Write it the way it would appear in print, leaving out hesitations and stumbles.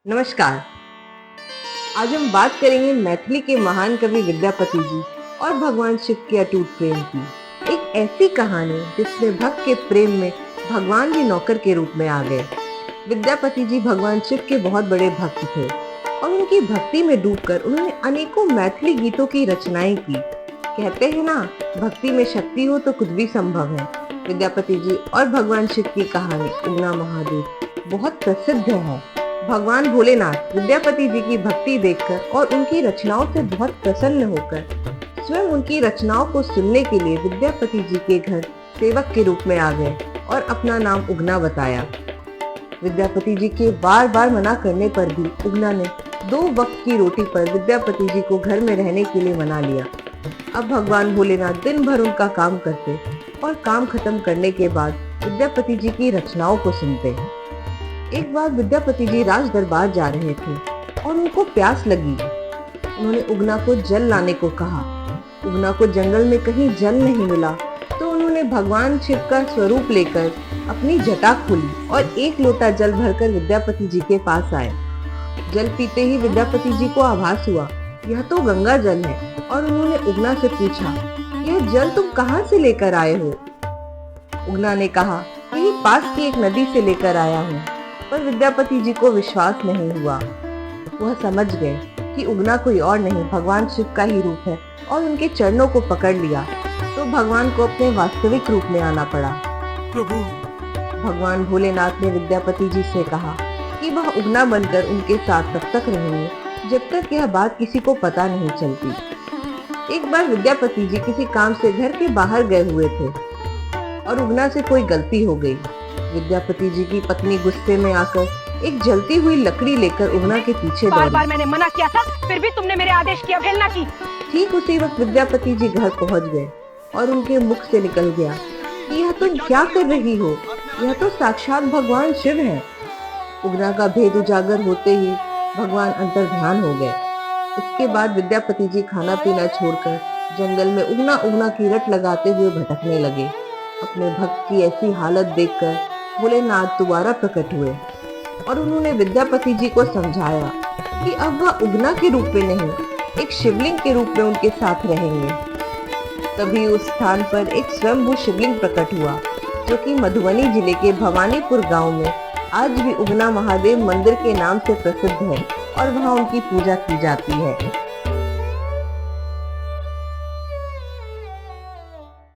नमस्कार। आज हम बात करेंगे मैथिली के महान कवि विद्यापति जी और भगवान शिव के अटूट प्रेम की। एक ऐसी कहानी जिसमें भक्त के प्रेम में भगवान भी नौकर के रूप में आ गए। विद्यापति जी भगवान शिव के बहुत बड़े भक्त थे और उनकी भक्ति में डूबकर उन्होंने अनेकों मैथिली गीतों की रचनाएं की। कहते हैं ना, भक्ति में शक्ति हो तो कुछ भी संभव है। विद्यापति जी और भगवान शिव की कहानी उगना महादेव बहुत प्रसिद्ध है। भगवान भोलेनाथ विद्यापति जी की भक्ति देखकर और उनकी रचनाओं से बहुत प्रसन्न होकर स्वयं उनकी रचनाओं को सुनने के लिए विद्यापति जी के घर सेवक के रूप में आ गए और अपना नाम उगना बताया। विद्यापति जी के बार बार मना करने पर भी उगना ने 2 वक्त की रोटी पर विद्यापति जी को घर में रहने के लिए मना लिया। अब भगवान भोलेनाथ दिन भर उनका काम करते और काम खत्म करने के बाद विद्यापति जी की रचनाओं को सुनते। एक बार विद्यापति जी राज दरबार जा रहे थे और उनको प्यास लगी। उन्होंने उगना को जल लाने को कहा। उगना को जंगल में कहीं जल नहीं मिला तो उन्होंने भगवान शिव का स्वरूप लेकर अपनी जटा खोली और 1 लोटा जल भरकर विद्यापति जी के पास आए। जल पीते ही विद्यापति जी को आभास हुआ यह तो गंगा जल है और उन्होंने उगना से पूछा, यह जल तुम कहाँ से लेकर आए हो? उगना ने कहा, यही पास की एक नदी से लेकर आया हूँ। पर विद्यापति जी को विश्वास नहीं हुआ। वह समझ गए कि उगना कोई और नहीं भगवान शिव का ही रूप है और उनके चरणों को पकड़ लिया तो भगवान को अपने वास्तविक रूप में आना पड़ा। प्रभु, भगवान भोलेनाथ ने विद्यापति जी से कहा कि वह उगना बनकर उनके साथ तब तक रहेंगे जब तक यह बात किसी को पता नहीं चलती। एक बार विद्यापति जी किसी काम से घर के बाहर गए हुए थे और उगना से कोई गलती हो गई। विद्यापति जी की पत्नी गुस्से में आकर एक जलती हुई लकड़ी लेकर उगना के पीछे दौड़ी। बार मैंने मना किया था, फिर भी तुमने मेरे आदेश की अवहेलना की। ठीक उसी वक्त विद्यापति जी घर पहुंच गए और उनके मुख से निकल गया कि यह तुम क्या कर रही हो? यह तो साक्षात भगवान शिव हैं। उगना का भेद उजागर होते ही भगवान अंतर्ध्यान हो गए। इसके बाद विद्यापति जी खाना पीना छोड़कर जंगल में उगना उगना की रट लगाते हुए भटकने लगे। अपने भक्त की ऐसी हालत देखकर भोलेनाथ दोबारा प्रकट हुए और उन्होंने विद्यापति जी को समझाया कि अब वह उगना के रूप में नहीं, एक शिवलिंग के रूप में उनके साथ रहेंगे। तभी उस स्थान पर एक स्वयंभू शिवलिंग प्रकट हुआ जो कि मधुबनी जिले के भवानीपुर गांव में आज भी उगना महादेव मंदिर के नाम से प्रसिद्ध है और वहां उनकी पूजा की जाती है।